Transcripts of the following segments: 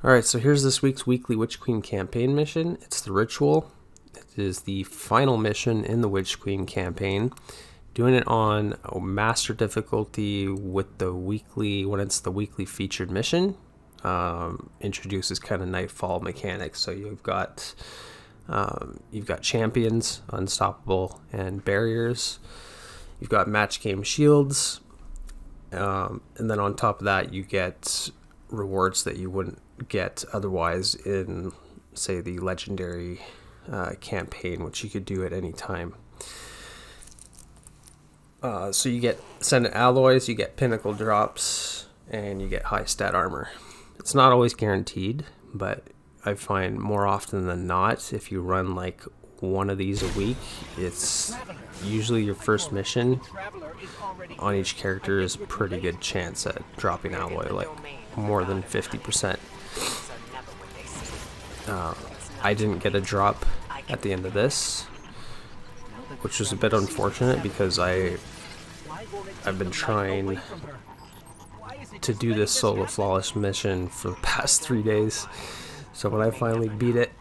Alright, so here's this week's weekly Witch Queen campaign mission. It's the Ritual. It is the final mission in the Witch Queen campaign. Doing it on a master difficulty with the weekly, when it's the weekly featured mission. Introduces kind of nightfall mechanics. So you've got champions, unstoppable, and barriers. You've got match game shields. And then on top of that, you get rewards that you wouldn't get otherwise in, say, the legendary campaign, which you could do at any time. So you get Ascendant alloys, you get pinnacle drops, and you get high stat armor. It's not always guaranteed, but I find more often than not, if you run like one of these a week, it's usually your first mission on each character is a pretty good chance at dropping alloy, like more than 50%. I didn't get a drop at the end of this, which was a bit unfortunate because I've been trying to do this solo flawless mission for the past 3 days. So when I finally beat it,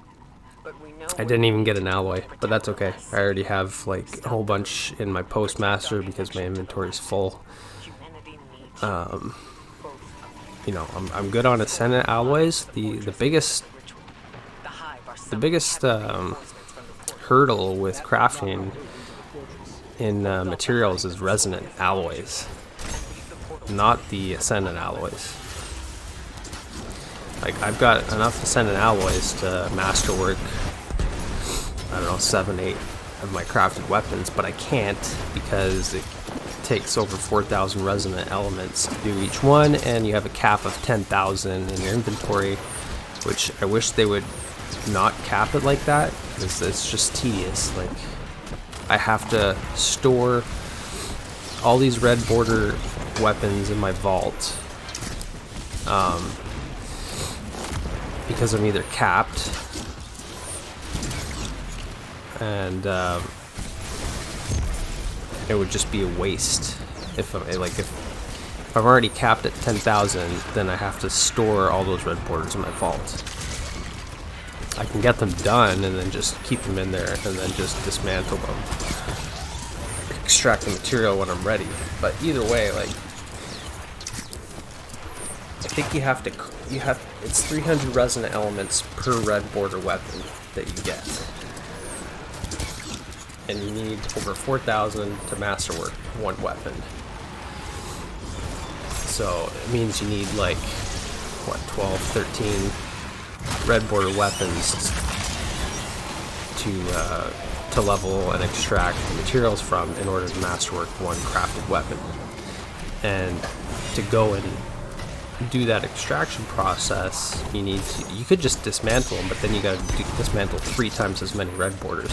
I didn't even get an alloy, but that's okay. I already have like a whole bunch in my postmaster because my inventory is full. You know, I'm good on Ascendant alloys. The biggest hurdle with crafting in materials is resonant alloys, not the Ascendant alloys. Like, I've got enough Ascendant alloys to masterwork, I don't know, 7, 8 of my crafted weapons, but I can't because it takes over 4,000 resonant elements to do each one, and you have a cap of 10,000 in your inventory, which I wish they would not cap it like that, because it's just tedious. Like, I have to store all these red border weapons in my vault, because I'm either capped, and it would just be a waste if I'm already capped at 10,000, then I have to store all those red borders in my vault. I can get them done and then just keep them in there and then just dismantle them, extract the material when I'm ready. But either way, like, I think it's 300 resonant elements per red border weapon that you get, and you need over 4,000 to masterwork one weapon. So it means you need like, what, 12, 13 red border weapons to level and extract the materials from in order to masterwork one crafted weapon. And to go and do that extraction process, you could just dismantle them, but then you got to dismantle 3 times as many red borders,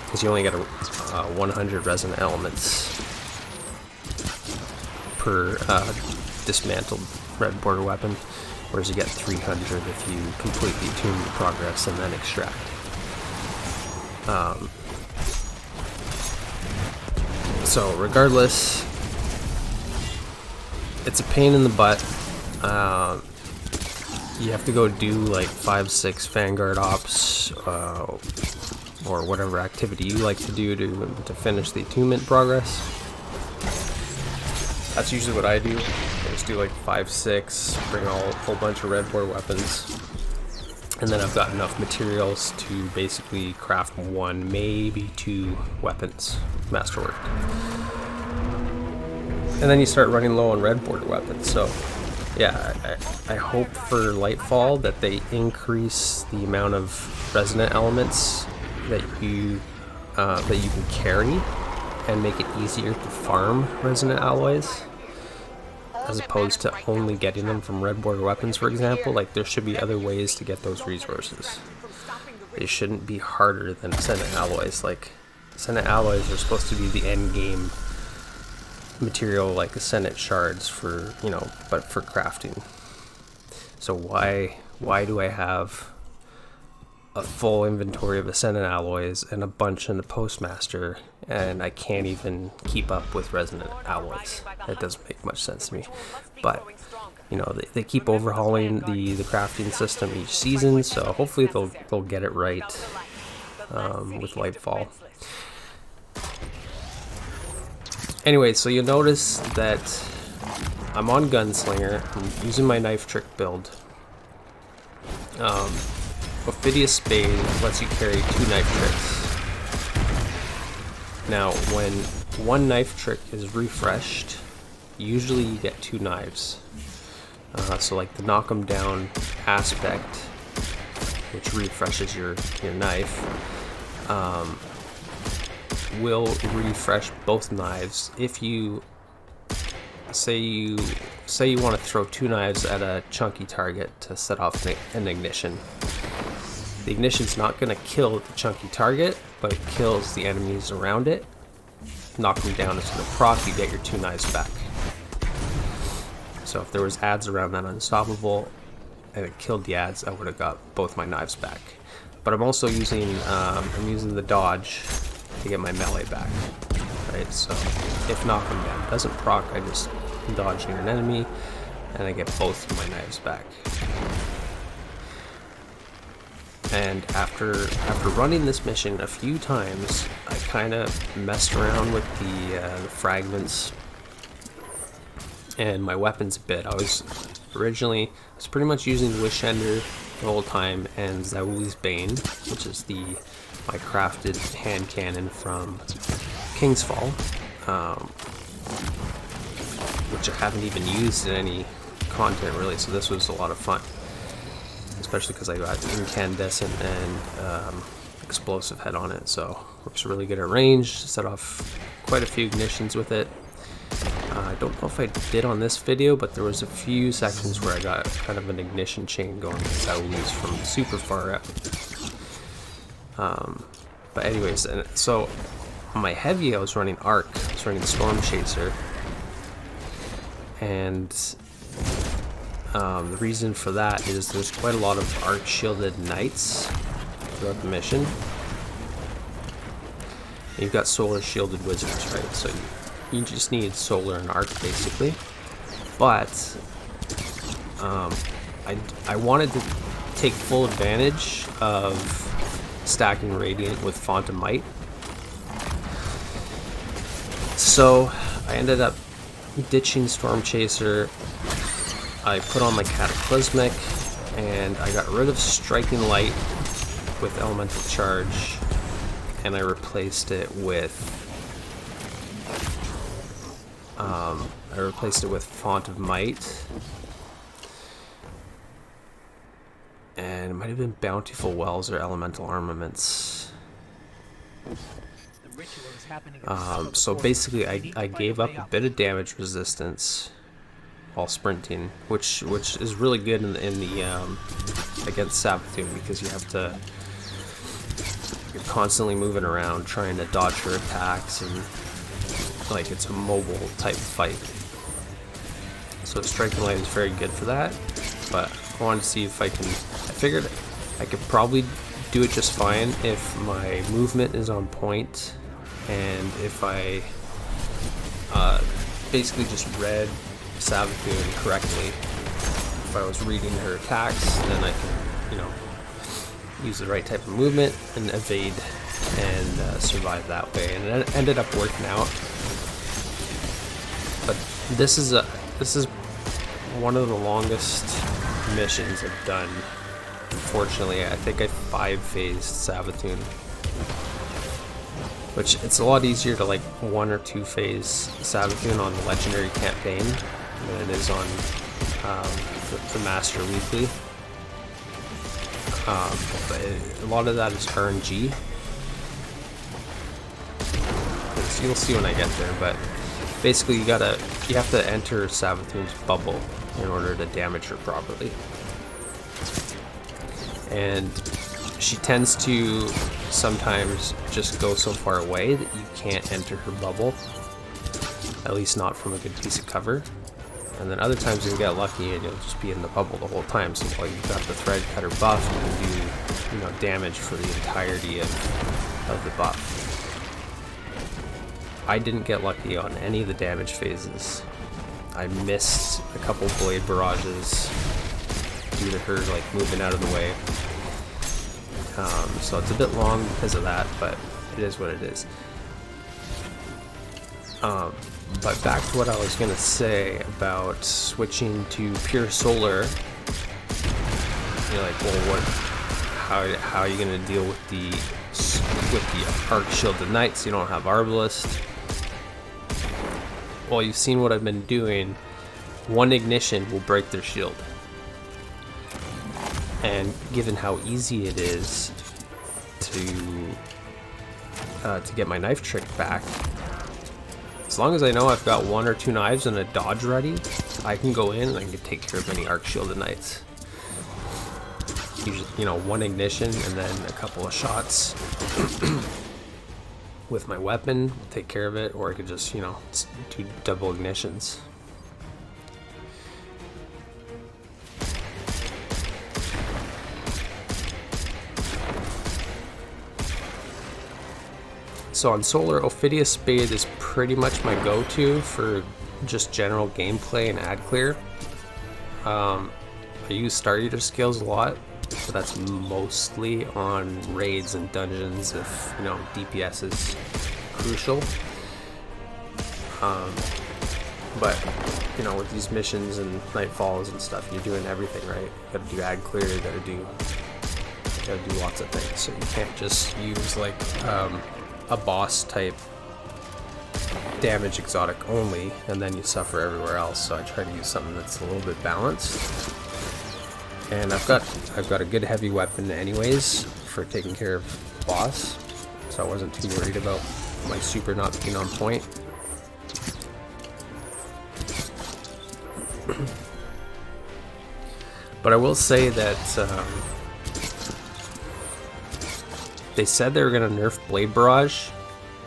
because you only get 100 resonant elements per dismantled red border weapon, whereas you get 300 if you completely tune the progress and then extract. So regardless, it's a pain in the butt. You have to go do like 5-6 Vanguard ops, or whatever activity you like to do to finish the attunement progress. That's usually what I do. I just do like 5-6, bring a whole bunch of red border weapons, and then I've got enough materials to basically craft 1, maybe 2 weapons masterwork. And then you start running low on red border weapons. So yeah, I hope for Lightfall that they increase the amount of resonant elements that you can carry and make it easier to farm resonant alloys, as opposed to only getting them from red border weapons, for example. Like, there should be other ways to get those resources. They shouldn't be harder than Ascendant alloys. Like, Ascendant alloys are supposed to be the end game material, like Ascendant shards for, you know, but for crafting. So why do I have a full inventory of Ascendant alloys and a bunch in the postmaster, and I can't even keep up with resonant alloys? That doesn't make much sense to me. But you know, they keep overhauling the crafting system each season, so hopefully they'll get it right with Lightfall. Anyway, so you'll notice that I'm on Gunslinger. I'm using my knife trick build. Ophidia Spathe lets you carry 2 knife tricks. Now, when one knife trick is refreshed, usually you get 2 knives. So like the knock 'em down aspect, which refreshes your knife, will refresh both knives if you say you want to throw 2 knives at a chunky target to set off an ignition. The ignition's not going to kill the chunky target, but it kills the enemies around it. Knock them down as a proc, you get your 2 knives back. So if there was ads around that unstoppable and it killed the ads, I would have got both my knives back. But I'm also using I'm using the dodge to get my melee back. Right, so if knock them down doesn't proc, I just dodge near an enemy and I get both of my knives back. And after running this mission a few times, I kind of messed around with the fragments and my weapons a bit. I was pretty much using Wishender the whole time and Zaouli's Bane, which is my crafted hand cannon from King's Fall, which I haven't even used in any content really, so this was a lot of fun. Especially because I got Incandescent and explosive head on it, so works really good at range. Set off quite a few ignitions with it. I don't know if I did on this video, but there was a few sections where I got kind of an ignition chain going with Zaouli's from super far out. But anyways, so on my heavy I was running Arc, I was running Storm Chaser, and the reason for that is there's quite a lot of arc shielded knights throughout the mission. And you've got solar shielded wizards, right? So you just need solar and arc basically. But I wanted to take full advantage of stacking Radiant with Font of Might. So I ended up ditching Storm Chaser. I put on my Cataclysmic, and I got rid of Striking Light with Elemental Charge, and I replaced it with Font of Might, and it might have been Bountiful Wells or Elemental Armaments. So basically, I gave up a bit of damage resistance while sprinting, which is really good in the against SAVATHUN, because you're constantly moving around trying to dodge her attacks, and like it's a mobile type fight. So Striking Light is very good for that, but I wanted to see if I figured I could probably do it just fine if my movement is on point, and if I basically just read SAVATHUN correctly. If I was reading her attacks, then I can, use the right type of movement and evade and survive that way. And it ended up working out. But this is one of the longest missions I've done. Unfortunately, I think I 5-phased SAVATHUN, which it's a lot easier to 1 or 2 phase SAVATHUN on the Legendary campaign than it is on the Master Weekly. But a lot of that is RNG. So you'll see when I get there, but basically you have to enter SAVATHUN's bubble in order to damage her properly. And she tends to sometimes just go so far away that you can't enter her bubble, at least not from a good piece of cover. And then other times you'll get lucky and you'll just be in the bubble the whole time. So while you've got the Thread Cutter buff, you can do damage for the entirety of the buff. I didn't get lucky on any of the damage phases. I missed a couple blade barrages due to her like moving out of the way. So it's a bit long because of that, but it is what it is. But back to what I was gonna say about switching to pure solar. You're like, well, how are you gonna deal with the arc shielded knights? You don't have Arbalest. Well, you've seen what I've been doing. One ignition will break their shield, and given how easy it is to get my knife trick back, as long as I know I've got 1 or 2 knives and a dodge ready, I can go in and I can take care of any arc shielded knights. Usually, you know, 1 ignition and then a couple of shots with my weapon will take care of it, or I could just, you know, do double ignitions. So on Solar, Ophidia Spathe is pretty much my go-to for just general gameplay and ad clear. I use Star Eater skills a lot, but that's mostly on raids and dungeons if, you know, DPS is crucial. But, you know, with these missions and nightfalls and stuff, you're doing everything, right? You gotta do ad clear, you gotta do lots of things. So you can't just use like a boss type damage exotic only and then you suffer everywhere else. So I try to use something that's a little bit balanced. And I've got a good heavy weapon anyways for taking care of the boss, so I wasn't too worried about my super not being on point. But I will say that they said they were going to nerf Blade Barrage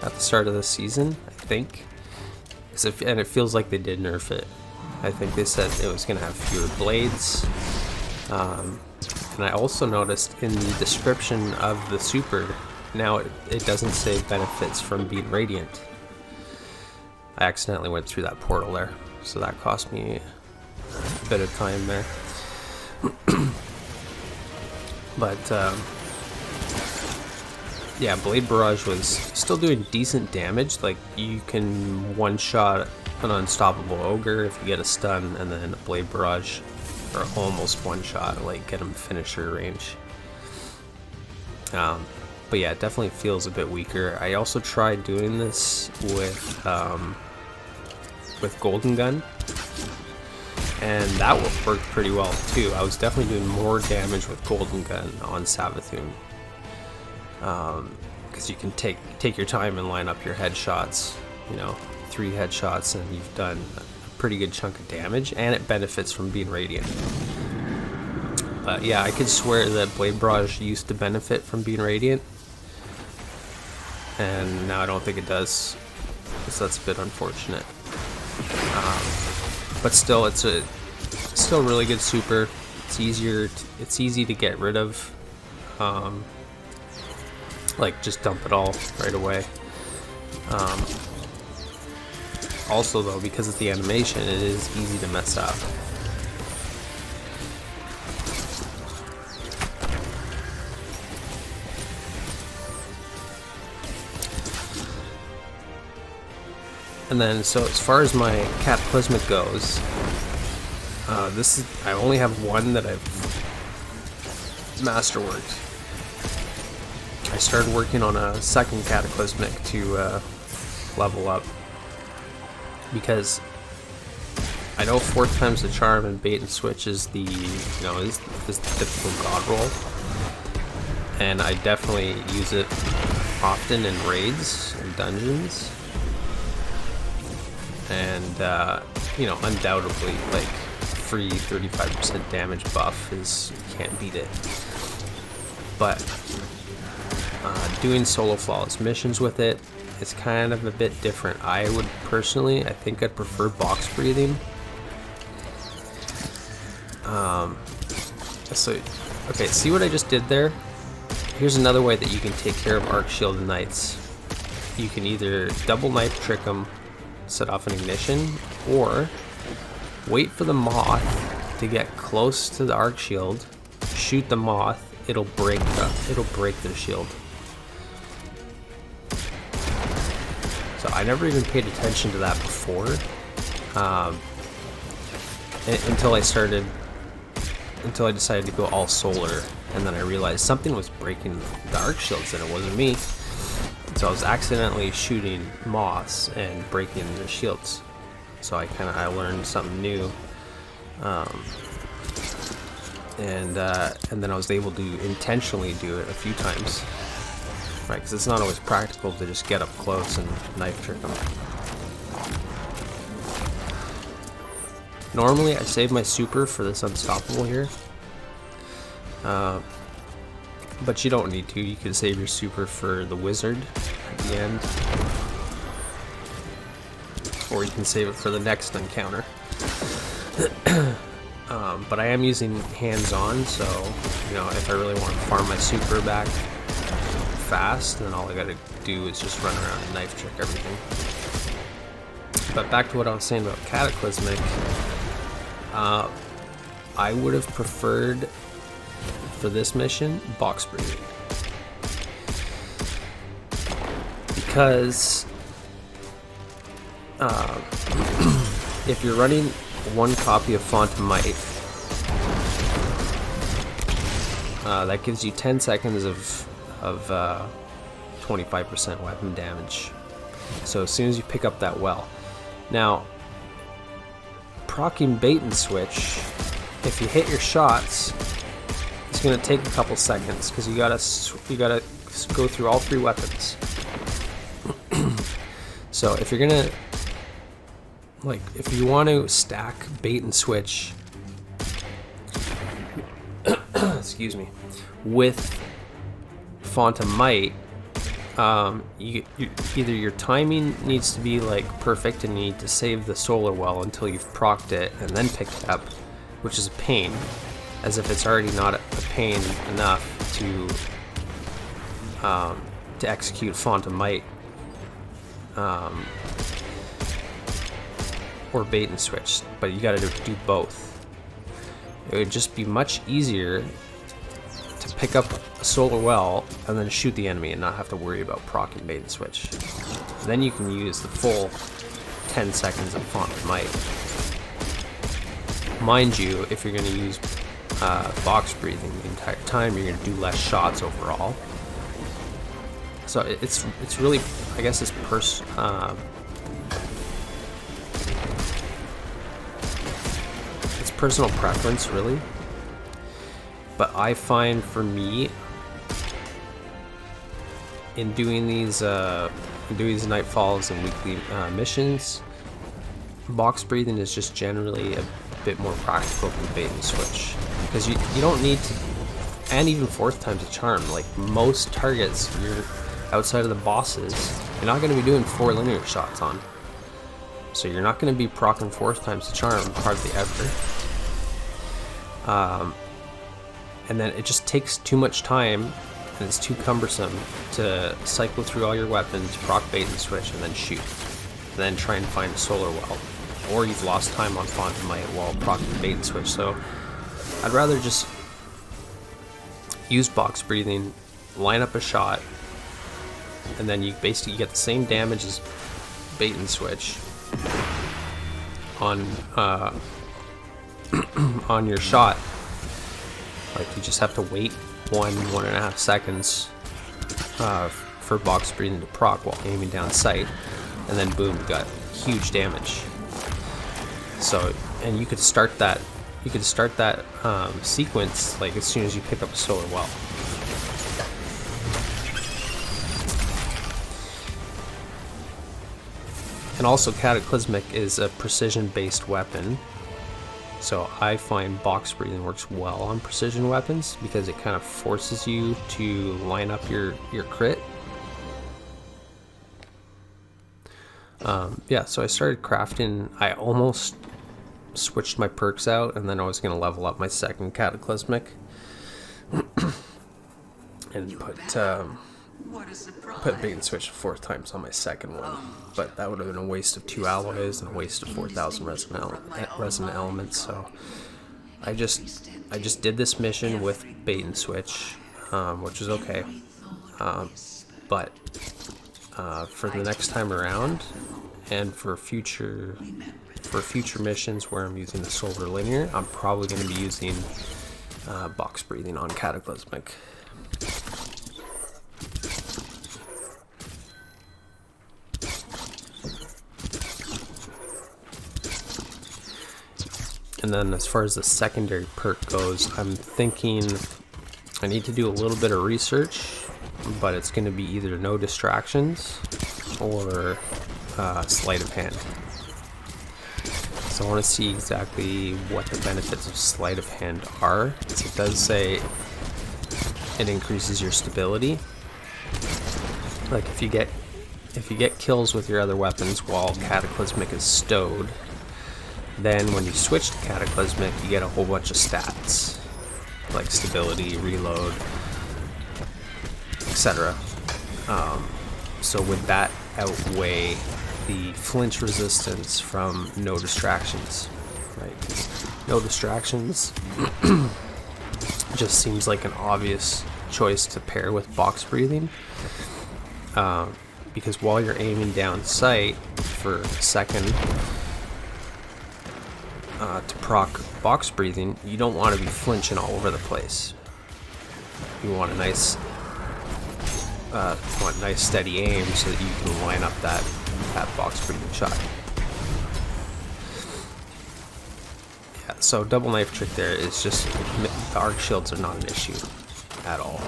at the start of the season, I think. And it feels like they did nerf it. I think they said it was going to have fewer blades. And I also noticed in the description of the super, now it doesn't say benefits from being radiant. I accidentally went through that portal there, so that cost me a bit of time there. But yeah, Blade Barrage was still doing decent damage. Like, you can one-shot an unstoppable ogre if you get a stun, and then a Blade Barrage, or almost one-shot, like get him finisher range. But yeah, it definitely feels a bit weaker. I also tried doing this with Golden Gun, and that worked pretty well too. I was definitely doing more damage with Golden Gun on SAVATHUN. Because you can take your time and line up your headshots, you know, 3 headshots, and you've done a pretty good chunk of damage, and it benefits from being radiant. But yeah, I could swear that Blade Barrage used to benefit from being radiant, and now I don't think it does, so that's a bit unfortunate. But still, it's still really good super. It's easy to get rid of. Like, just dump it all right away. Also though, because of the animation, it is easy to mess up. And then, so as far as my Cataclysmic goes, I only have one that I've masterworked. I started working on a second Cataclysmic to level up, because I know 4th time's the charm and bait and switch is the, you know, is the typical god roll, and I definitely use it often in raids and dungeons, and you know, undoubtedly, like, free 35% damage buff is, you can't beat it. But doing solo flawless missions with it, it's kind of a bit different. I think I'd prefer box breathing. So, okay, see what I just did there? Here's another way that you can take care of arc shielded knights. You can either double knife trick them, set off an ignition, or Wait for the moth to get close to the arc shield. Shoot the moth. It'll break their shield. So I never even paid attention to that before, until I decided to go all solar, and then I realized something was breaking the arc shields, and it wasn't me. So I was accidentally shooting moths and breaking their shields. So I learned something new, and then I was able to intentionally do it a few times. Right, because it's not always practical to just get up close and knife trick them. Normally, I save my super for this unstoppable here, but you don't need to. You can save your super for the wizard at the end, or you can save it for the next encounter. But I am using hands-on, so you know, if I really want to farm my super back fast, then all I gotta do is just run around and knife trick everything. But back to what I was saying about Cataclysmic, I would have preferred for this mission box breathing, because if you're running one copy of Font of Might, that gives you 10 seconds of 25% weapon damage. So as soon as you pick up that well. Now, proccing bait and switch, if you hit your shots, it's gonna take a couple seconds because you gotta go through all three weapons. So if you're gonna, like, if you want to stack bait and switch, excuse me, with Font of Might, either your timing needs to be like perfect and you need to save the solar well until you've procced it and then pick it up, which is a pain, as if it's already not a pain enough to execute Font of Might, or bait and switch, but you gotta do both. It would just be much easier to pick up a solar well and then shoot the enemy and not have to worry about proc and bait and switch. Then you can use the full 10 seconds of Font of Might. Mind you, if you're going to use box breathing the entire time, you're going to do less shots overall. So it's really, I guess it's personal preference, really. But I find, for me, in doing these nightfalls and weekly missions, box breathing is just generally a bit more practical than bait and switch, because you don't need to, and even fourth time's a charm. Like most targets, you're outside of the bosses, you're not going to be doing 4 linear shots on, so you're not going to be proccing fourth time's a charm hardly ever. And then it just takes too much time, and it's too cumbersome to cycle through all your weapons, proc bait and switch, and then shoot. And then try and find a solar well. Or you've lost time on Font of Might while proccing bait and switch. So I'd rather just use box breathing, line up a shot, and then you basically get the same damage as bait and switch on on your shot. Like, you just have to wait 1.5 seconds for box breathing to proc while aiming down sight, and then boom, you got huge damage. So, and you could start that sequence like as soon as you pick up a solar well. And also, Cataclysmic is a precision-based weapon. So I find box breathing works well on precision weapons because it kind of forces you to line up your crit. Yeah, so I started crafting. I almost switched my perks out, and then I was going to level up my second Cataclysmic and put put bait and switch 4 times on my second one, but that would have been a waste of 2 alloys and a waste of 4,000 resonant elements. So I just did this mission with bait and switch, which is okay. But for the next time around, and for future missions where I'm using the solar linear, I'm probably going to be using box breathing on Cataclysmic. And then as far as the secondary perk goes, I'm thinking I need to do a little bit of research, but it's going to be either no distractions or sleight of hand. So I want to see exactly what the benefits of sleight of hand are. So it does say it increases your stability. Like if you get kills with your other weapons while Cataclysmic is stowed, then when you switch to Cataclysmic, you get a whole bunch of stats, like stability, reload, etc. So would that outweigh the flinch resistance from no distractions? Right? No distractions just seems like an obvious choice to pair with box breathing, because while you're aiming down sight for a second, to proc box breathing, you don't want to be flinching all over the place. You want a nice steady aim so that you can line up that box breathing shot. Yeah, so double knife trick there is just, the arc shields are not an issue at all.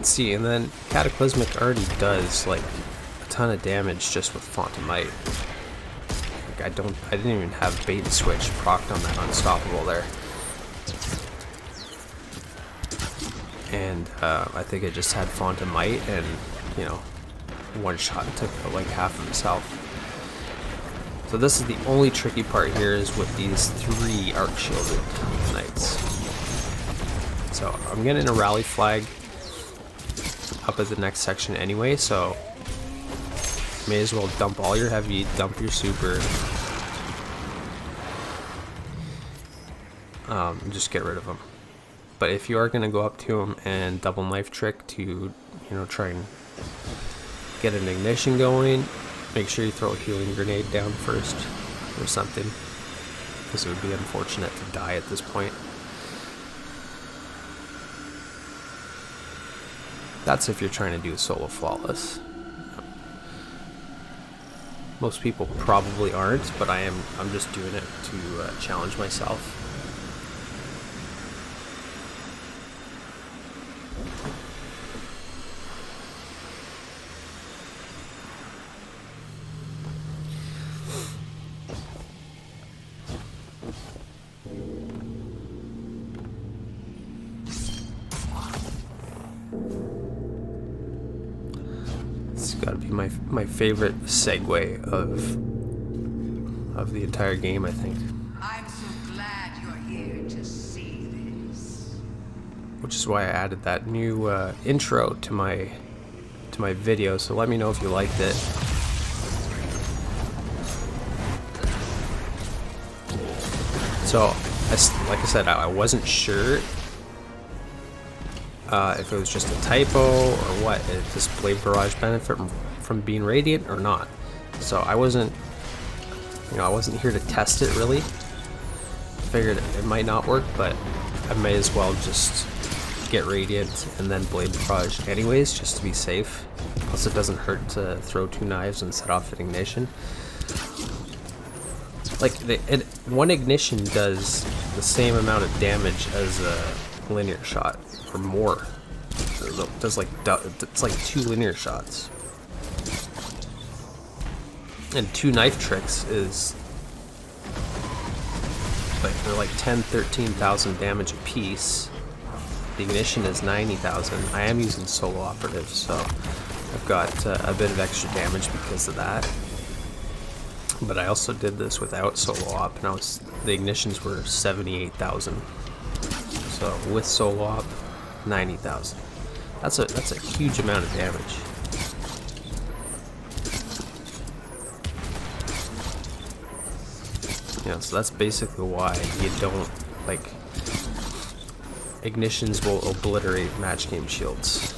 See, and then Cataclysmic already does like a ton of damage just with Font of Might. Like I didn't even have bait and switch procced on that unstoppable there, and I think it just had Font of Might, and you know, one shot took out like half of his health. So this is the only tricky part here, is with these 3 arc shielded knights. So I'm getting a rally flag up at the next section anyway, so may as well dump all your heavy, dump your super, just get rid of them. But if you are going to go up to them and double knife trick to, you know, try and get an ignition going, make sure you throw a healing grenade down first or something, because it would be unfortunate to die at this point. That's if you're trying to do solo flawless. Most people probably aren't, but I'm just doing it to challenge myself. It's got to be my favorite segue of the entire game, I think. I'm so glad you're here to see this. Which is why I added that new intro to my video. So let me know if you liked it. So, like I said, I wasn't sure if it was just a typo or what, if this Blade Barrage benefit from being radiant or not. So I wasn't here to test it really. Figured it might not work, but I may as well just get radiant and then Blade Barrage anyways, just to be safe. Plus it doesn't hurt to throw 2 knives and set off an ignition. Like, one ignition does the same amount of damage as a linear shot, or more. It does it's like 2 linear shots. And 2 knife tricks is like, they're like 13,000 damage a piece. The ignition is 90,000. I am using solo operative, so I've got a bit of extra damage because of that. But I also did this without solo op, and the ignitions were 78,000. So with solo op, 90,000. That's a huge amount of damage. Yeah, so that's basically why you don't, like, ignitions will obliterate match game shields.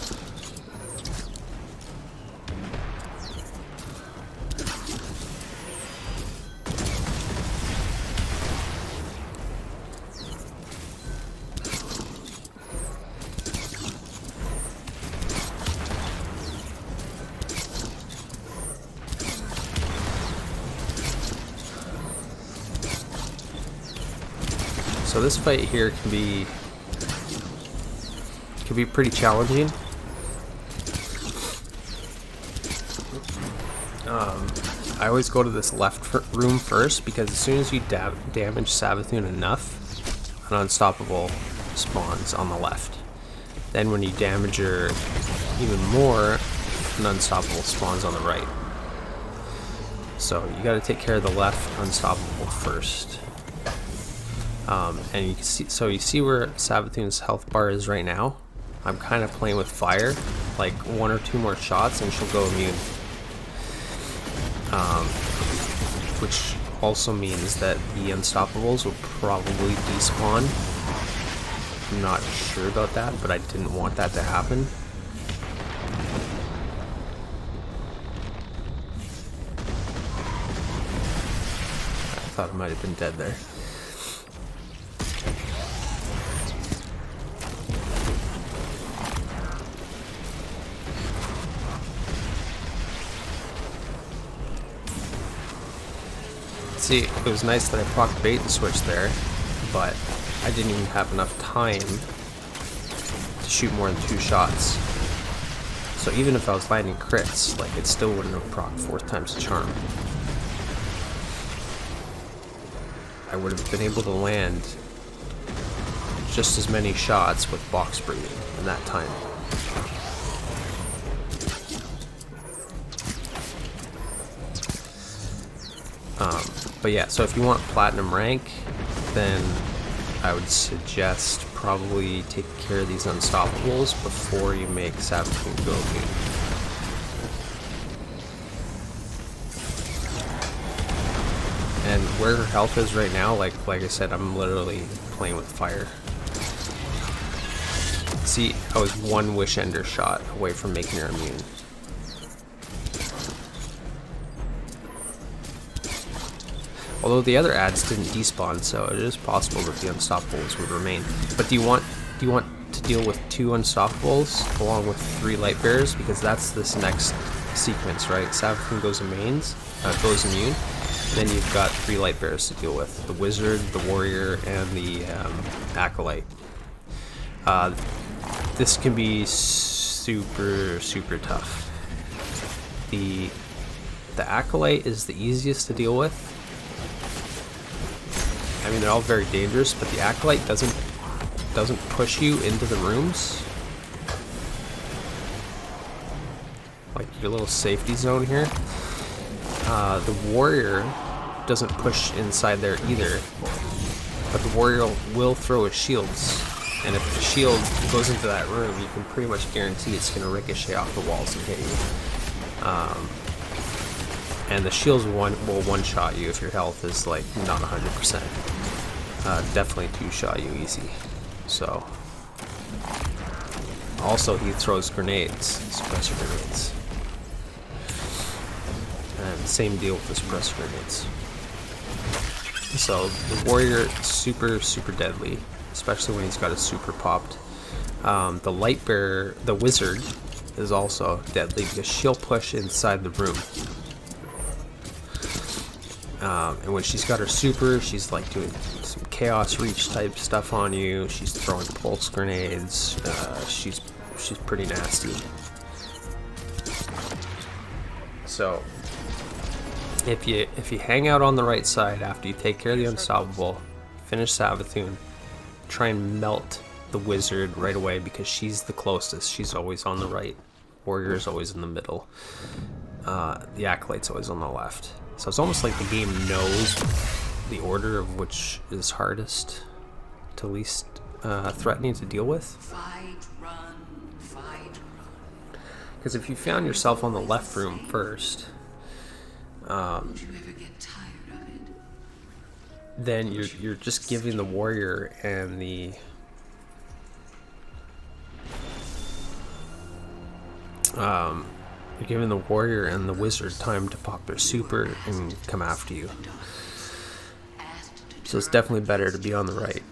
So this fight here can be pretty challenging. I always go to this left room first because as soon as you damage SAVATHUN enough, an unstoppable spawns on the left. Then when you damage her even more, an unstoppable spawns on the right. So you got to take care of the left unstoppable first. And you can see, so you see where SAVATHUN's health bar is right now. I'm kind of playing with fire, like 1 or 2 more shots and she'll go immune. Which also means that the unstoppables will probably despawn. I'm not sure about that, but I didn't want that to happen. I thought I might have been dead there. See, it was nice that I procced bait and switch there, but I didn't even have enough time to shoot more than 2 shots. So even if I was landing crits, like, it still wouldn't have procced 4th time's the charm. I would have been able to land just as many shots with box breathing in that time. But yeah, so if you want platinum rank, then I would suggest probably taking care of these unstoppables before you make SAVATHUN go immune. And where her health is right now, like I said, I'm literally playing with fire. See, I was 1 wish ender shot away from making her immune. Although the other ads didn't despawn, so it is possible that the unstoppables would remain. But do you want to deal with 2 unstoppables along with 3 light bearers? Because that's this next sequence, right? SAVATHUN goes immune, and then you've got 3 light bearers to deal with: the wizard, the warrior, and the acolyte. This can be super tough. The acolyte is the easiest to deal with. I mean, they're all very dangerous, but the acolyte doesn't push you into the rooms. Like your little safety zone here. The warrior doesn't push inside there either, but the warrior will throw his shields. And if the shield goes into that room, you can pretty much guarantee it's going to ricochet off the walls and hit you. And the shields will one-shot you if your health is like not 100%. Definitely 2-shot you easy. So, also he throws grenades, suppressor grenades. And same deal with the suppressor grenades. So the warrior is super deadly, especially when he's got a super popped. The light bearer, the wizard, is also deadly because she'll push inside the room. And when she's got her super, she's like doing some chaos reach type stuff on you. She's throwing pulse grenades. She's pretty nasty. So if you hang out on the right side after you take care of the unstoppable, finish SAVATHUN, try and melt the wizard right away because she's the closest. She's always on the right. warrior is always in the middle. The acolyte's always on the left. So it's almost like the game knows the order of which is hardest to least threatening to deal with. Fight, run, fight, run. Because if you found yourself on the left room first, Don't you ever get tired of it? then you're just giving the warrior and the you're giving the warrior and the wizard time to pop their super and come after you. So it's definitely better to be on the right.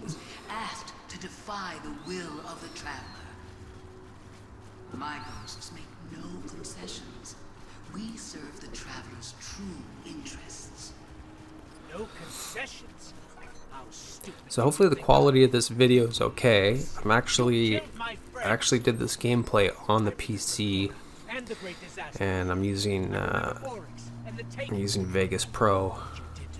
Asked to defy the will of the traveler. My ghosts make no concessions. We serve the traveler's true interests. No concessions. How stupid. So hopefully the quality of this video is okay. I actually did this gameplay on the PC, And the great disaster. and I'm using Vegas Pro,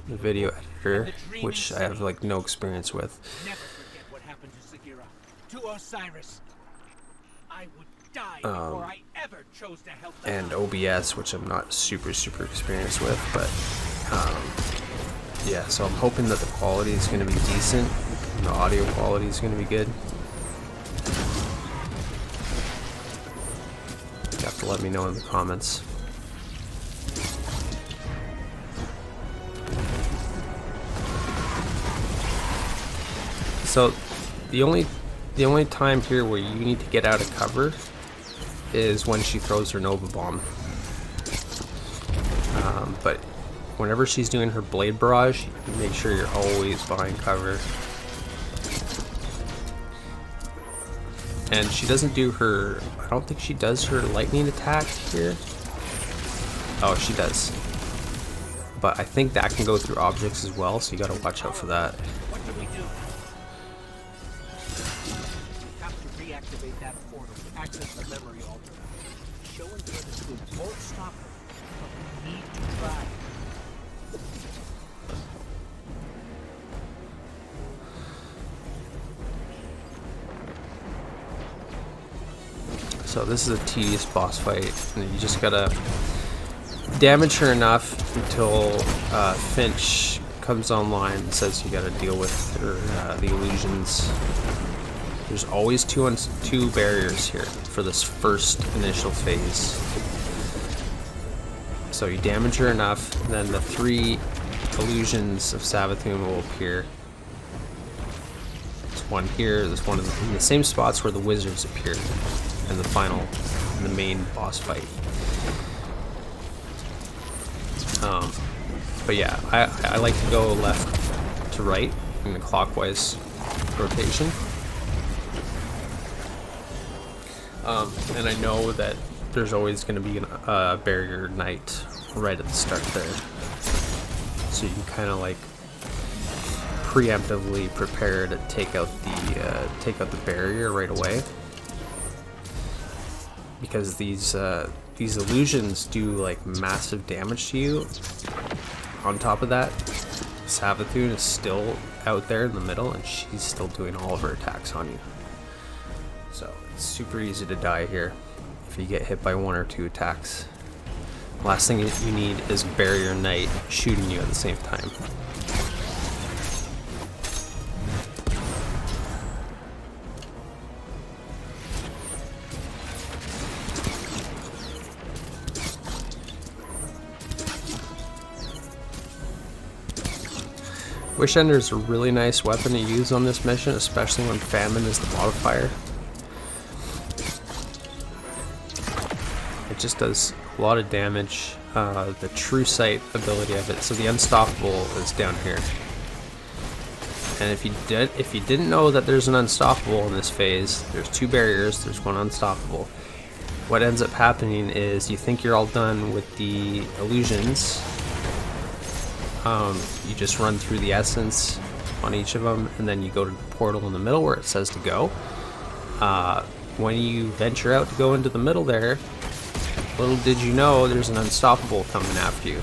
the video editor, which I have like no experience with, Never forget what happened to Sagira. To Osiris. I would die before I ever chose to help them. and OBS, which I'm not super experienced with, but yeah, so I'm hoping that the quality is going to be decent and the audio quality is going to be good. You have to let me know in the comments. So the only time here where you need to get out of cover is when she throws her Nova Bomb. But whenever she's doing her Blade Barrage, make sure you're always behind cover. And she doesn't do her, I don't think she does her lightning attack here. Oh, she does. But I think that can go through objects as well, so you gotta watch out for that. What do we do? We have to reactivate that portal to access the memory altar. Showing her the truth won't stop her, but we need to try. So this is a tedious boss fight, and you just gotta damage her enough until Finch comes online and says you gotta deal with her, the illusions. There's always two barriers here for this first initial phase. So you damage her enough, then the 3 illusions of SAVATHUN will appear. There's one here, there's one in the same spots where the wizards appeared in the main boss fight. But yeah, I like to go left to right in a clockwise rotation. And I know that there's always going to be a barrier knight right at the start there, so you can kind of like preemptively prepare to take out the barrier right away, because these illusions do like massive damage to you. On top of that, SAVATHUN is still out there in the middle, and she's still doing all of her attacks on you. So it's super easy to die here if you get hit by 1 or 2 attacks. Last thing you need is Barrier Knight shooting you at the same time. Wish Ender is a really nice weapon to use on this mission, especially when Famine is the modifier. It just does a lot of damage. The True Sight ability of it, so the Unstoppable is down here. And if you didn't know that there's an Unstoppable in this phase, there's 2 barriers, there's 1 Unstoppable. What ends up happening is you think you're all done with the illusions. You just run through the essence on each of them, and then you go to the portal in the middle where it says to go. When you venture out to go into the middle there, little did you know there's an Unstoppable coming after you.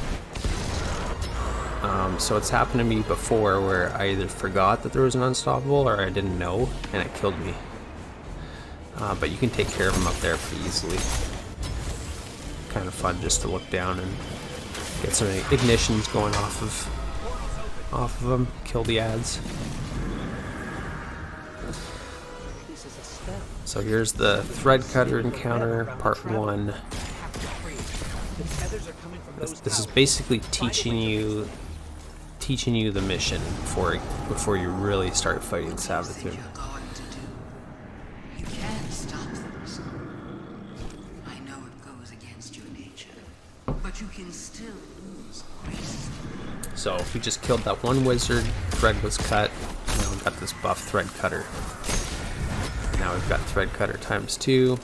So it's happened to me before where I either forgot that there was an Unstoppable or I didn't know, and it killed me. But you can take care of them up there pretty easily. kind of fun just to look down and get some ignitions going off of them, kill the ads. So here's the thread cutter encounter, part 1. This is basically teaching you the mission before you really start fighting Savathun. You can't stop this. I know it goes against your nature, but you can still lose grace. So we just killed that one wizard, thread was cut, now we've got this buff thread cutter. Now we've got thread cutter times 2.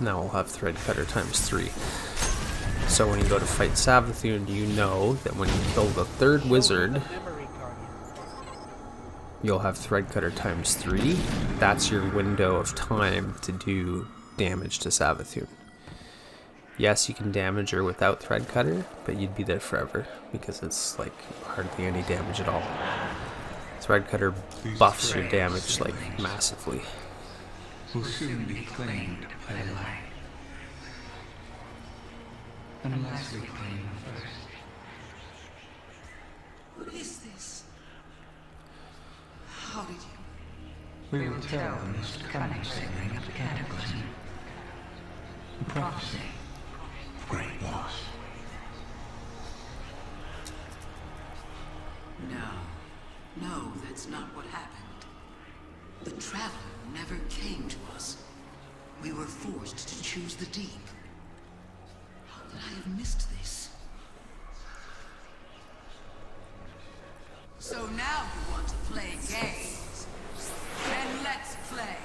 Now we'll have thread cutter times 3. So when you go to fight Savathun, you know that when you kill the 3rd wizard, you'll have thread cutter times 3. That's your window of time to do damage to Savathun. Yes, you can damage her without thread cutter, but you'd be there forever because it's like hardly any damage at all. Thread cutter buffs your damage like massively. Will soon be claimed by the light. Unless we claim them first. What is this? How did you? We will tell the most cunning sibling of the Cataclysmic. The prophecy of great loss. No, that's not what happened. The Traveler never came to us. We were forced to choose the deep. How could I have missed this? So now you want to play games? Then let's play.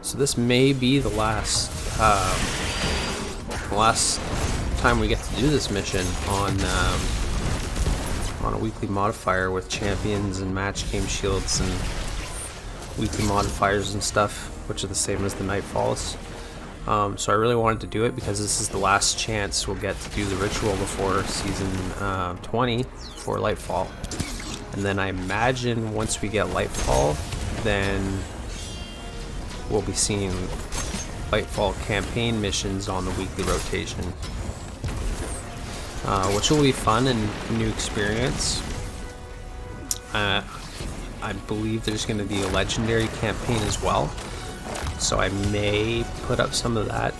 So this may be the last time we get to do this mission on a weekly modifier with champions and match game shields and weekly modifiers and stuff, which are the same as the Nightfalls. So I really wanted to do it because this is the last chance we'll get to do the ritual before season 20 for Lightfall. And then I imagine once we get Lightfall, then we'll be seeing Lightfall campaign missions on the weekly rotation, which will be fun and a new experience. I believe there's going to be a legendary campaign as well, so I may put up some of that,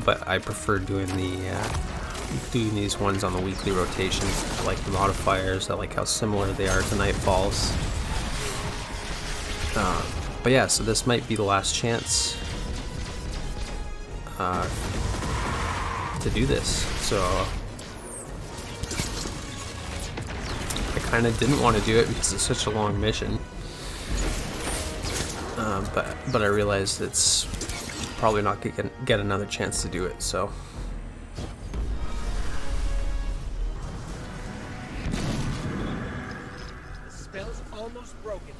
but I prefer doing these ones on the weekly rotation. I like the modifiers, I like how similar they are to Nightfalls. But yeah, so this might be the last chance to do this. So I kind of didn't want to do it because it's such a long mission. But I realized it's probably not gonna get another chance to do it. So. The spell's almost broken.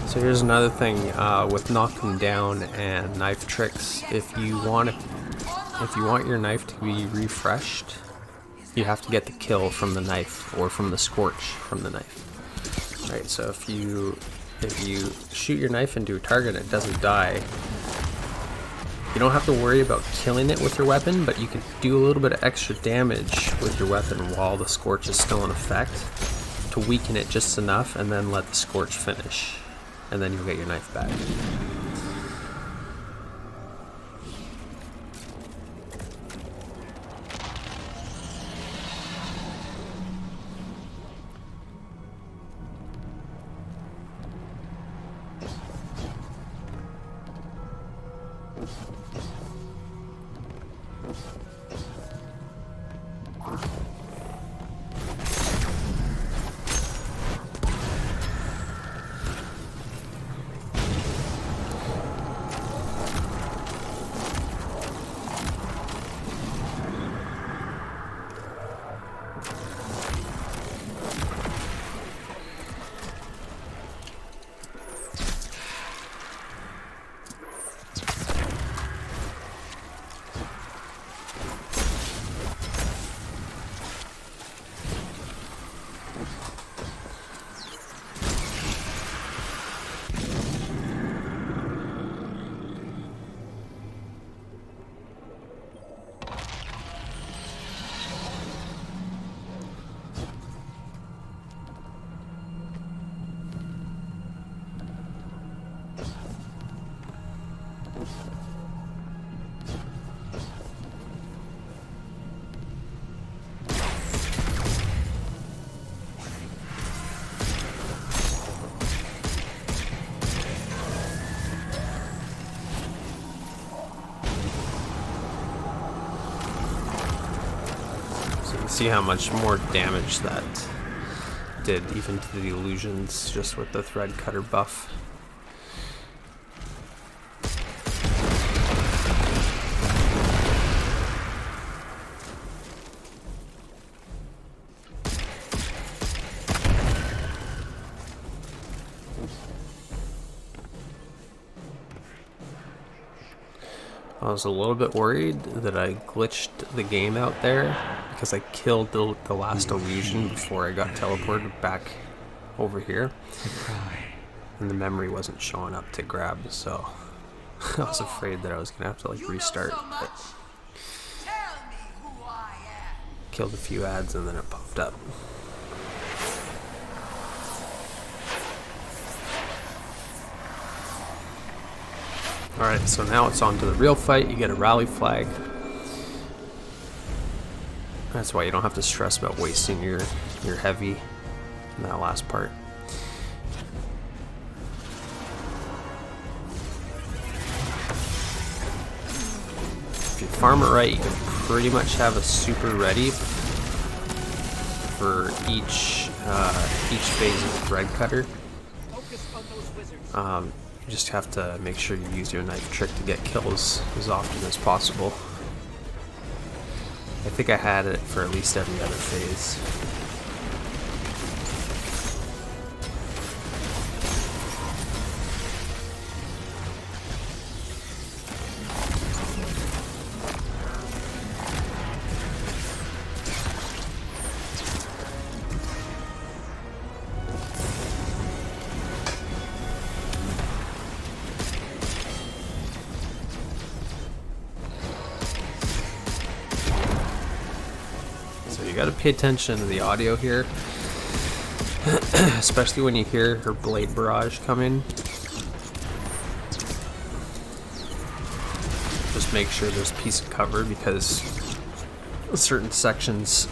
So here's another thing with knocking down and knife tricks. If you want your knife to be refreshed, you have to get the kill from the knife or from the scorch from the knife. Right. So if you shoot your knife into a target and it doesn't die, you don't have to worry about killing it with your weapon, but you can do a little bit of extra damage with your weapon while the scorch is still in effect to weaken it just enough and then let the scorch finish. and then you'll get your knife back. See how much more damage that did even to the illusions just with the thread cutter buff. I was a little bit worried that I glitched the game out there because I killed the last illusion before I got teleported back over here, and the memory wasn't showing up to grab, so I was afraid that I was gonna have to like restart. But killed a few ads and then it popped up. Alright, so now it's on to the real fight. You get a rally flag. That's why you don't have to stress about wasting your heavy in that last part. If you farm it right, you can pretty much have a super ready for each phase of the thread cutter. You just have to make sure you use your knife trick to get kills as often as possible. I think I had it for at least every other phase. You gotta pay attention to the audio here, especially when you hear her blade barrage coming. Just make sure there's a piece of cover because certain sections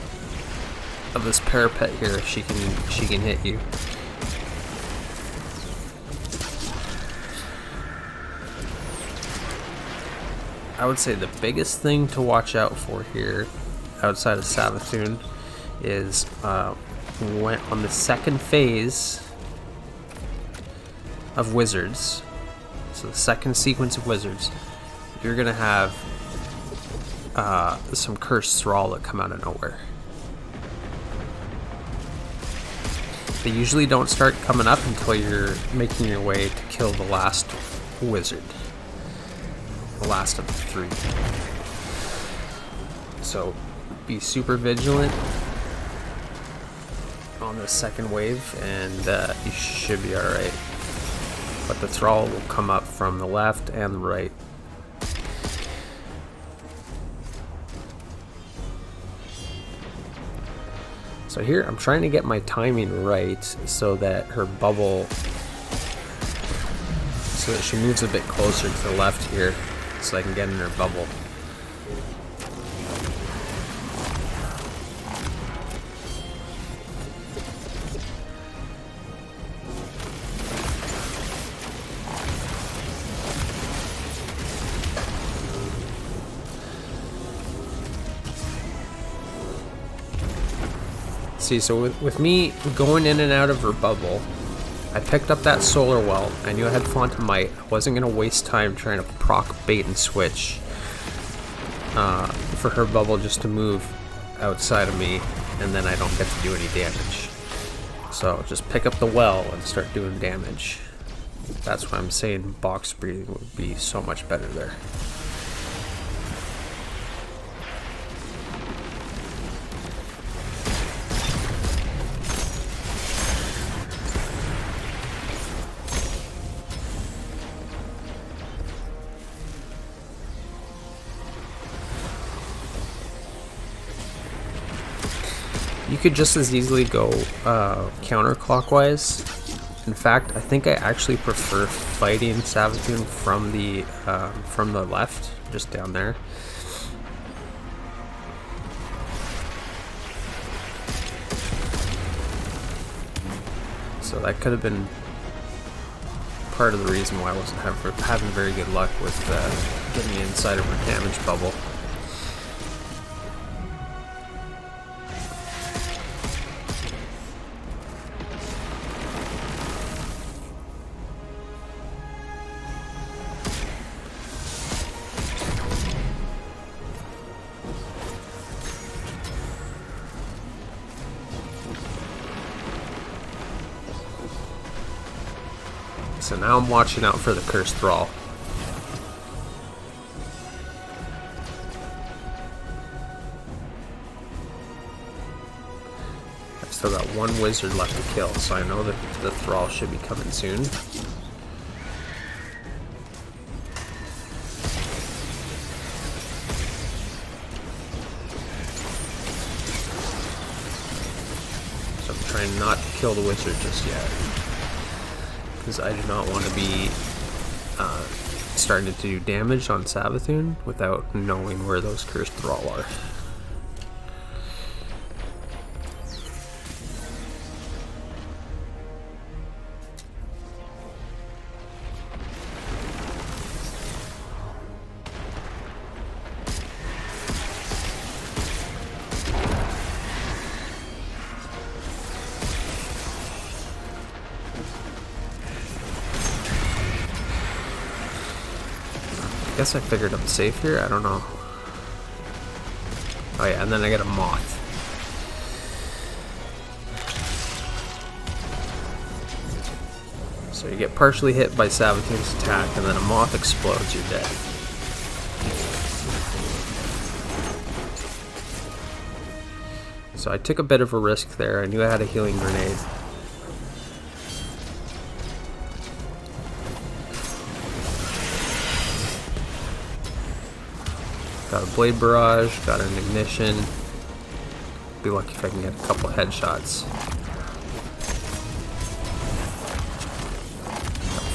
of this parapet here, she can hit you. I would say the biggest thing to watch out for here outside of SAVATHUN is when on the second phase of wizards, so the second sequence of wizards, you're gonna have some cursed thrall that come out of nowhere. They usually don't start coming up until you're making your way to kill the last wizard, the last of the three. So be super vigilant on the second wave and you should be alright. But the thrall will come up from the left and the right. So here I'm trying to get my timing right so that her bubble so that she moves a bit closer to the left here so I can get in her bubble. See, so with me going in and out of her bubble, I picked up that solar well. I knew I had Fontamite. I wasn't going to waste time trying to proc bait and switch for her bubble just to move outside of me, and then I don't get to do any damage. So just pick up the well and start doing damage. That's why I'm saying box breathing would be so much better there. You could just as easily go counterclockwise. In fact, I think I actually prefer fighting SAVATHUN from the left, just down there. So that could have been part of the reason why I wasn't having very good luck with getting inside of her damage bubble. So now I'm watching out for the Cursed Thrall. I've still got one wizard left to kill, so I know that the Thrall should be coming soon. So I'm trying not to kill the wizard just yet, because I do not want to be starting to do damage on SAVATHUN without knowing where those Cursed Thrall are. I guess I figured I'm safe here, I don't know. Oh yeah, and then I get a moth. So you get partially hit by SAVATHUN's attack, and then a moth explodes, you're dead. So I took a bit of a risk there, I knew I had a healing grenade. Got a Blade Barrage, got an Ignition. Be lucky if I can get a couple headshots.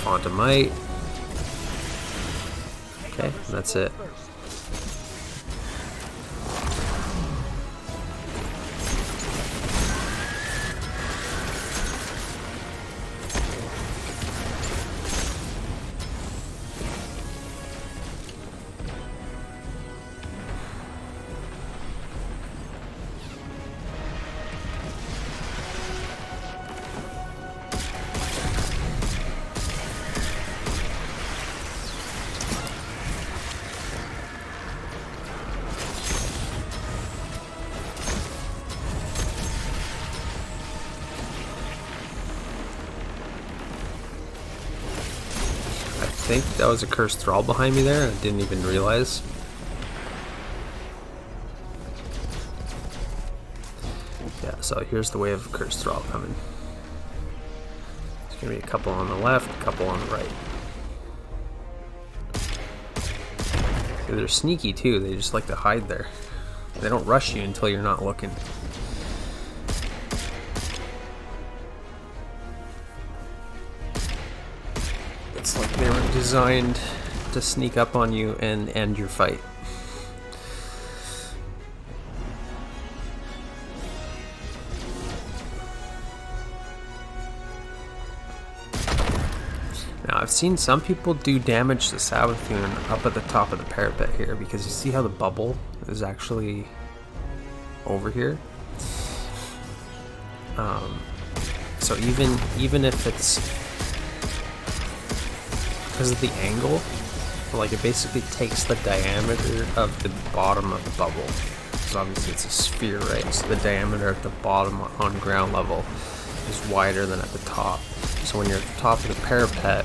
Got Fontamite. Okay, that's it. I think that was a Cursed Thrall behind me there, I didn't even realize. Yeah, so here's the wave of Cursed Thrall coming. There's gonna be a couple on the left, a couple on the right. Yeah, they're sneaky too, they just like to hide there. They don't rush you until you're not looking. It's like they were designed to sneak up on you and end your fight. Now, I've seen some people do damage to SAVATHUN up at the top of the parapet here, because you see how the bubble is actually over here. So even if it's because of the angle, like it basically takes the diameter of the bottom of the bubble. So obviously it's a sphere, right? So the diameter at the bottom on ground level is wider than at the top. So when you're at the top of the parapet,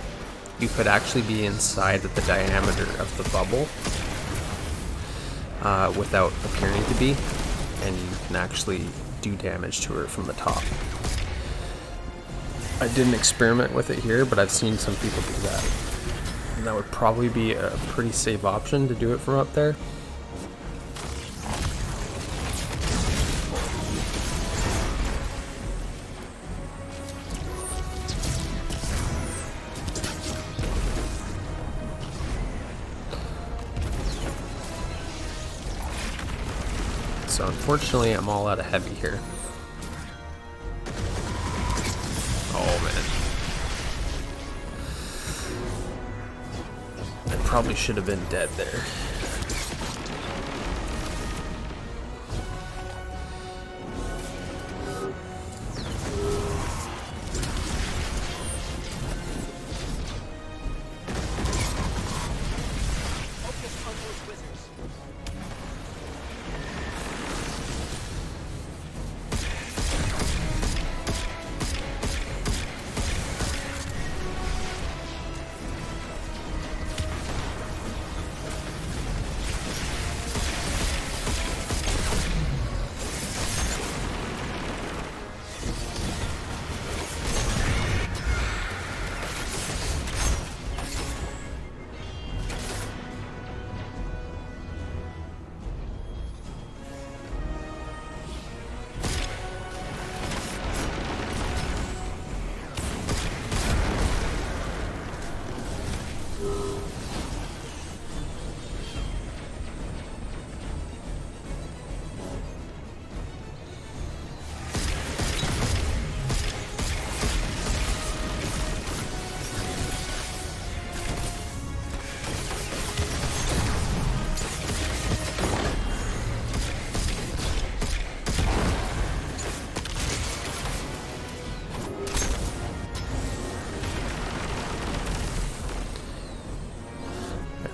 you could actually be inside of the diameter of the bubble without appearing to be, and you can actually do damage to her from the top. I didn't experiment with it here, but I've seen some people do that. And that would probably be a pretty safe option to do it from up there. So unfortunately, I'm all out of heavy here. Oh man. I probably should have been dead there. Focus on those wizards.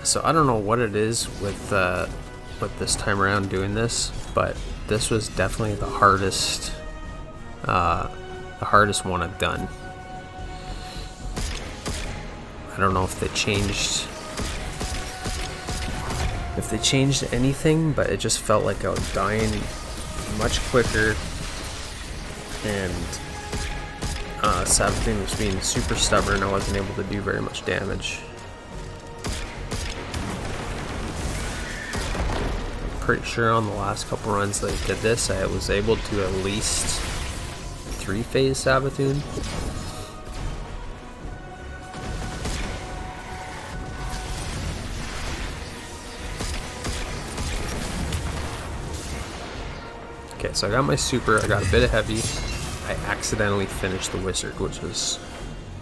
So I don't know what it is with this time around doing this, but this was definitely the hardest one I've done. I don't know if they changed anything, but it just felt like I was dying much quicker, and SAVATHUN was being super stubborn. I wasn't able to do very much damage. Pretty sure on the last couple runs that I did this, I was able to at least 3-phase SAVATHUN. Okay, so I got my super, I got a bit of heavy. I accidentally finished the wizard, which was,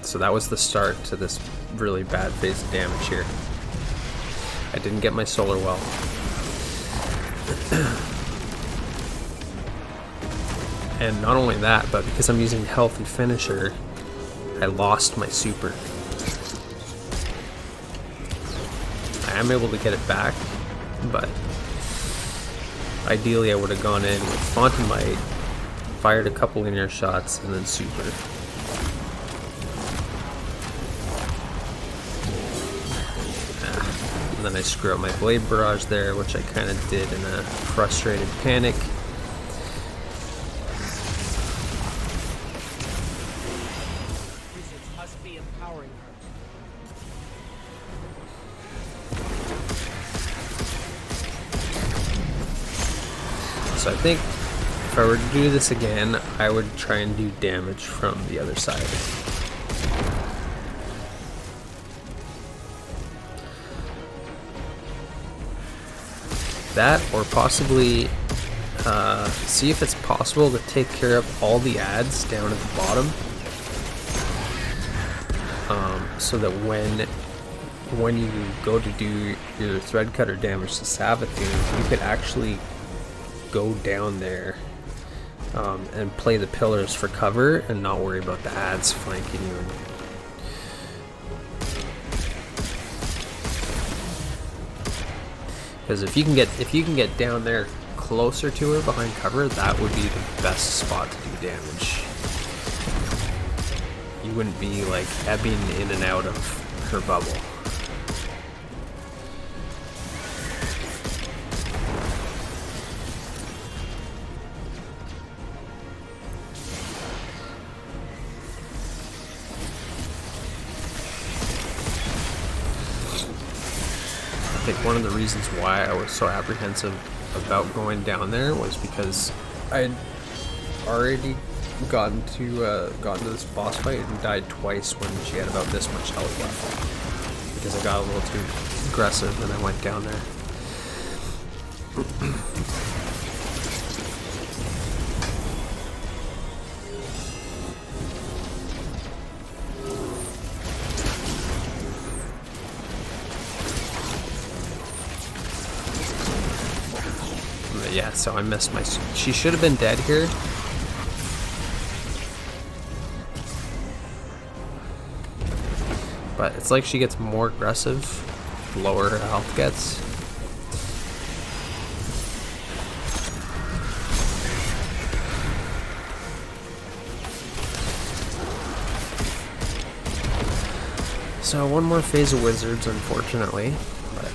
so that was the start to this really bad phase of damage here. I didn't get my solar well. And not only that, but because I'm using healthy finisher, I lost my super. I am able to get it back, but ideally I would have gone in with Fountain Might, fired a couple linear shots, and then super. And then I screw up my blade barrage there, which I kind of did in a frustrated panic. Wizards must be empowering her. So I think if I were to do this again, I would try and do damage from the other side. That, or possibly see if it's possible to take care of all the ads down at the bottom, so that when you go to do your thread cutter damage to SAVATHUN, you could actually go down there and play the pillars for cover and not worry about the ads flanking you. Because if you can get down there closer to her behind cover, that would be the best spot to do damage. You wouldn't be like ebbing in and out of her bubble. I think one of the reasons why I was so apprehensive about going down there was because I'd already gotten to this boss fight and died twice when she had about this much health left, because I got a little too aggressive and I went down there. Yeah, so I missed my... She should have been dead here. But it's like she gets more aggressive, the lower her health gets. So one more phase of wizards, unfortunately. But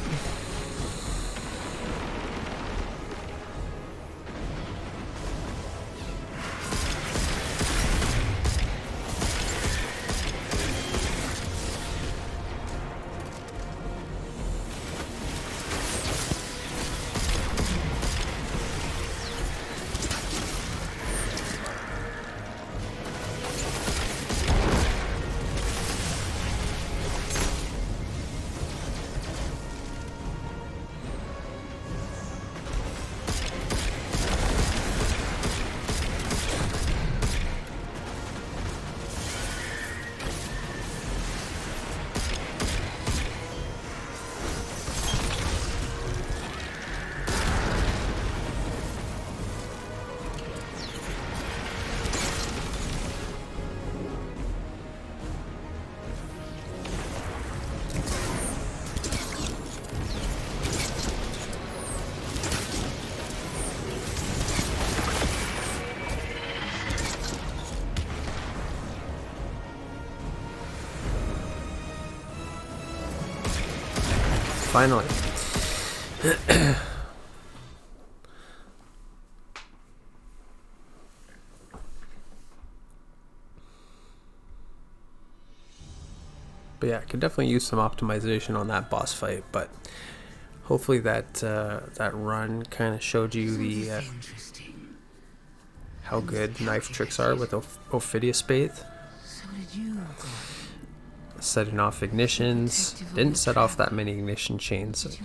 finally. But yeah, I could definitely use some optimization on that boss fight, but hopefully that that run kind of showed you the how good knife tricks are with Ophidia Spathe. So did you. Setting off ignitions. Didn't set off that many ignition chains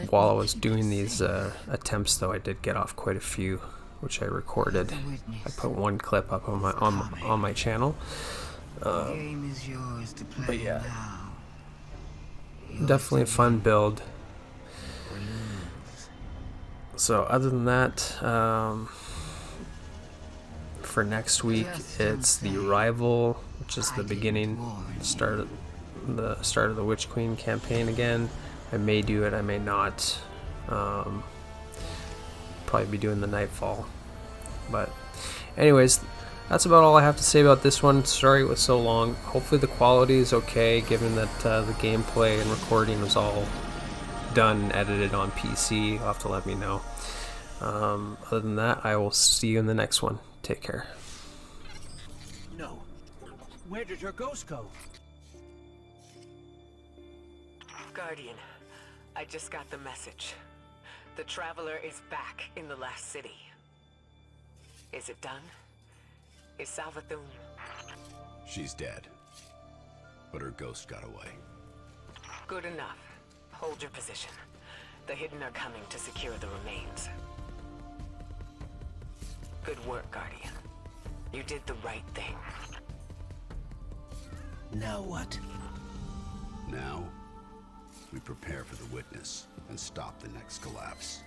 while I was doing these attempts, though. I did get off quite a few, which I recorded. I put one clip up on my channel. But yeah, definitely a fun build. So other than that, for next week, it's the Arrival, which is the beginning, start of the Witch Queen campaign again. I may do it, I may not. Probably be doing the Nightfall. But anyways, that's about all I have to say about this one. Sorry it was so long. Hopefully the quality is okay, given that the gameplay and recording was all done and edited on PC. You'll have to let me know. Other than that, I will see you in the next one. Take care. No. Where did your ghost go? Guardian, I just got the message. The Traveler is back in the last city. Is it done? Is SAVATHUN... She's dead. But her ghost got away. Good enough. Hold your position. The Hidden are coming to secure the remains. Good work, Guardian. You did the right thing. Now what? Now, we prepare for the witness and stop the next collapse.